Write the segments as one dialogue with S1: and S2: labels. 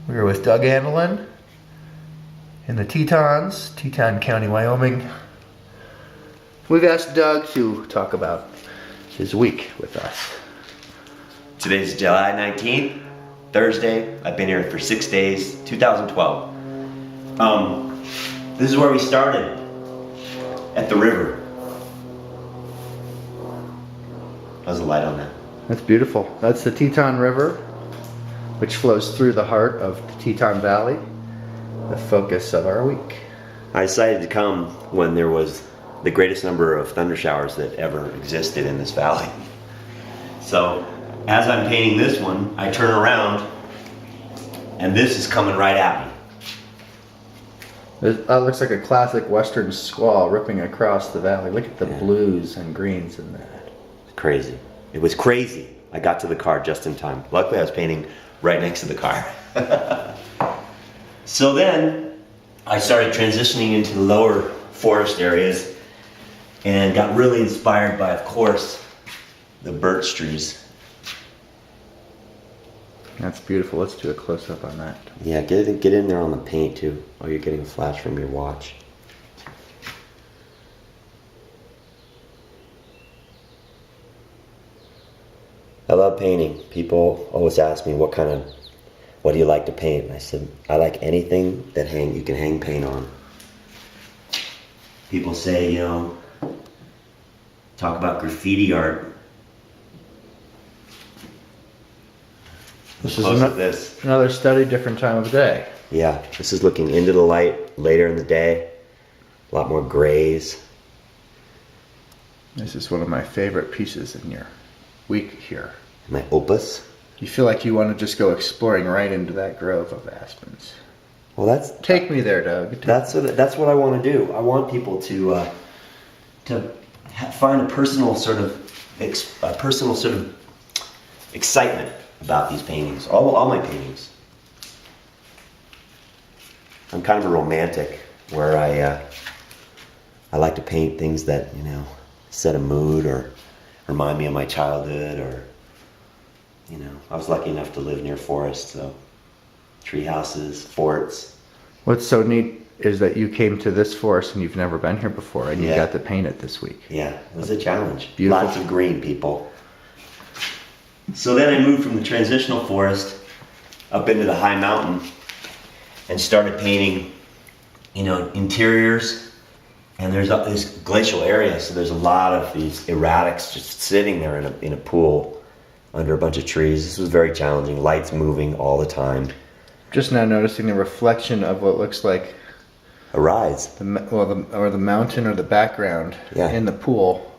S1: We're with Doug Andelin in the Tetons, Teton County, Wyoming. We've asked Doug to talk about his week with us.
S2: Today's July 19th, Thursday. I've been here for 6 days, 2012. This is where we started, at the river. How's the light on that?
S1: That's beautiful. That's the Teton River, which flows through the heart of the Teton Valley, the focus of our week.
S2: I decided to come when there was the greatest number of thunder showers that ever existed in this valley. So, as I'm painting this one, I turn around, and this is coming right at me.
S1: That looks like a classic western squaw ripping across the valley. Look at the blues and greens in that.
S2: Crazy. It was crazy. I got to the car just in time. Luckily I was painting right next to the car. So then I started transitioning into the lower forest areas and got really inspired by, of course, the birch trees.
S1: That's beautiful. Let's do a close-up on that.
S2: Yeah, get in there on the paint too. Oh, you're getting a flash from your watch. I love painting. People always ask me what do you like to paint? And I said, I like anything that you can hang paint on. People say, talk about graffiti art.
S1: This is another study, different time of day.
S2: Yeah, this is looking into the light later in the day. A lot more grays.
S1: This is one of my favorite pieces in your week here.
S2: My opus.
S1: You feel like you want to just go exploring right into that grove of aspens.
S2: Well,
S1: take me there, Doug.
S2: That's what I want to do. I want people to find a personal sort of excitement about these paintings. All my paintings. I'm kind of a romantic, where I like to paint things that set a mood or remind me of my childhood, or I was lucky enough to live near forests, so treehouses, forts.
S1: What's so neat is that you came to this forest and you've never been here before, and you got to paint it this week.
S2: Yeah, it was a challenge.
S1: Beautiful.
S2: Lots of green, people. So then I moved from the transitional forest up into the high mountain and started painting, interiors. And there's this glacial area, so there's a lot of these erratics just sitting there in a pool under a bunch of trees. This was very challenging. Lights moving all the time.
S1: Just now noticing the reflection of what looks like
S2: a rise.
S1: The mountain or the background in the pool.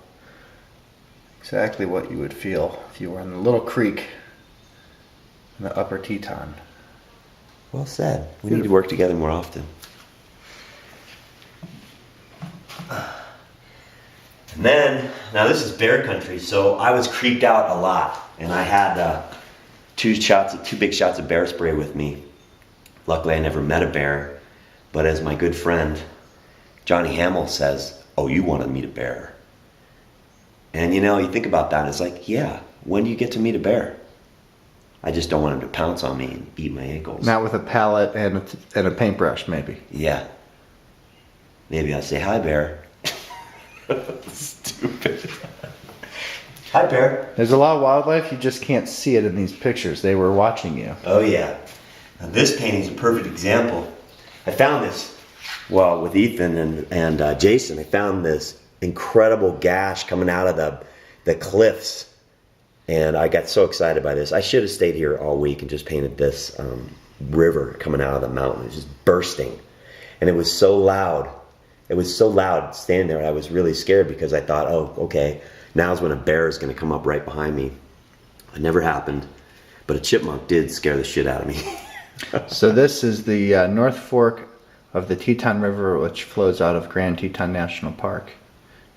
S1: Exactly what you would feel if you were in the little creek in the upper Teton.
S2: Well said. We need to work together more often. And then, now this is bear country, so I was creeped out a lot, and I had two big shots of bear spray with me. Luckily, I never met a bear, but as my good friend Johnny Hamill says, "Oh, you want to meet a bear?" And you think about that, and it's like, yeah, when do you get to meet a bear? I just don't want him to pounce on me and eat my ankles.
S1: Not with a palette and a paintbrush, maybe.
S2: Yeah. Maybe I'll say, "Hi, bear." Stupid. Hi, bear.
S1: There's a lot of wildlife, you just can't see it in these pictures. They were watching you.
S2: Oh, yeah. Now, this painting is a perfect example. I found this, with Ethan and Jason, I found this incredible gash coming out of the cliffs. And I got so excited by this. I should have stayed here all week and just painted this river coming out of the mountain. It was just bursting. And it was so loud. It was so loud standing there. I was really scared because I thought, oh, okay, now's when a bear is going to come up right behind me. It never happened. But a chipmunk did scare the shit out of me.
S1: So this is the North Fork of the Teton River, which flows out of Grand Teton National Park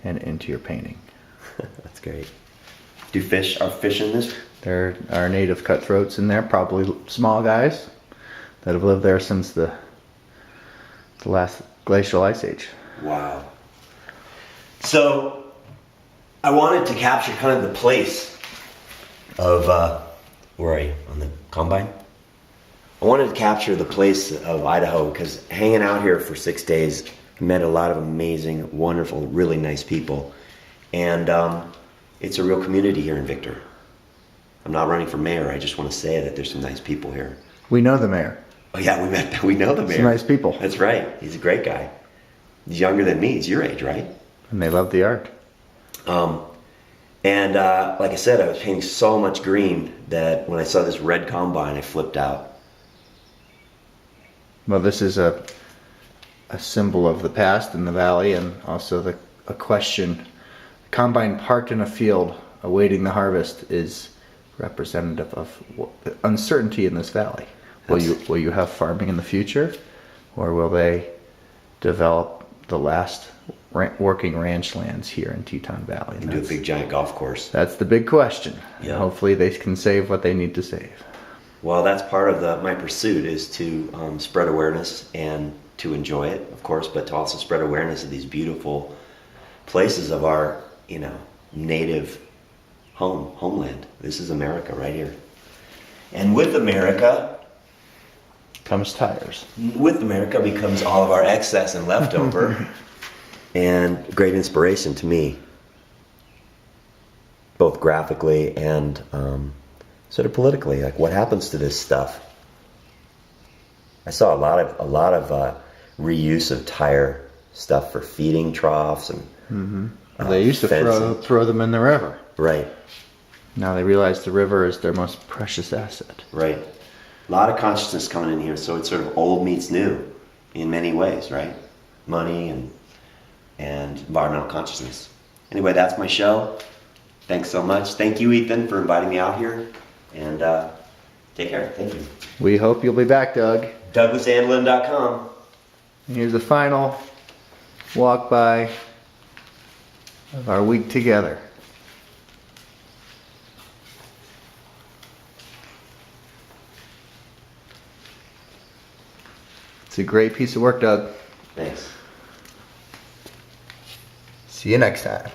S1: and into your painting.
S2: That's great. Do fish in this?
S1: There are native cutthroats in there, probably small guys that have lived there since the last glacial ice age.
S2: Wow. So I wanted to capture kind of the place of, where are you? On the combine? I wanted to capture the place of Idaho because hanging out here for 6 days, I met a lot of amazing, wonderful, really nice people. And it's a real community here in Victor. I'm not running for mayor. I just want to say that there's some nice people here.
S1: We know the mayor.
S2: Oh yeah, we know the mayor.
S1: Some nice people.
S2: That's right. He's a great guy. He's younger than me. He's your age, right?
S1: And they love the art.
S2: And like I said, I was painting so much green that when I saw this red combine, I flipped out.
S1: Well, this is a symbol of the past in the valley, and also a question. Combine parked in a field awaiting the harvest is representative of the uncertainty in this valley. Will you have farming in the future, or will they develop the last working ranch lands here in Teton Valley?
S2: And do a big giant golf course.
S1: That's the big question.
S2: Yeah.
S1: And hopefully they can save what they need to save.
S2: Well, that's part of my pursuit is to spread awareness and to enjoy it, of course, but to also spread awareness of these beautiful places of our, native homeland. This is America right here. And with America
S1: Comes tires.
S2: With America becomes all of our excess and leftover and great inspiration to me, both graphically and sort of politically. Like, what happens to this stuff? I saw a lot of reuse of tire stuff for feeding troughs and
S1: They used to throw them in the river.
S2: Right.
S1: Now they realize the river is their most precious asset.
S2: Right. A lot of consciousness coming in here, so it's sort of old meets new in many ways, right? Money and environmental consciousness. Anyway, that's my show. Thanks so much. Thank you, Ethan, for inviting me out here. And take care. Thank you.
S1: We hope you'll be back, Doug.
S2: DouglasAndelin.com.
S1: And here's the final walk by of our week together. It's a great piece of work, Doug.
S2: Thanks.
S1: See you next time.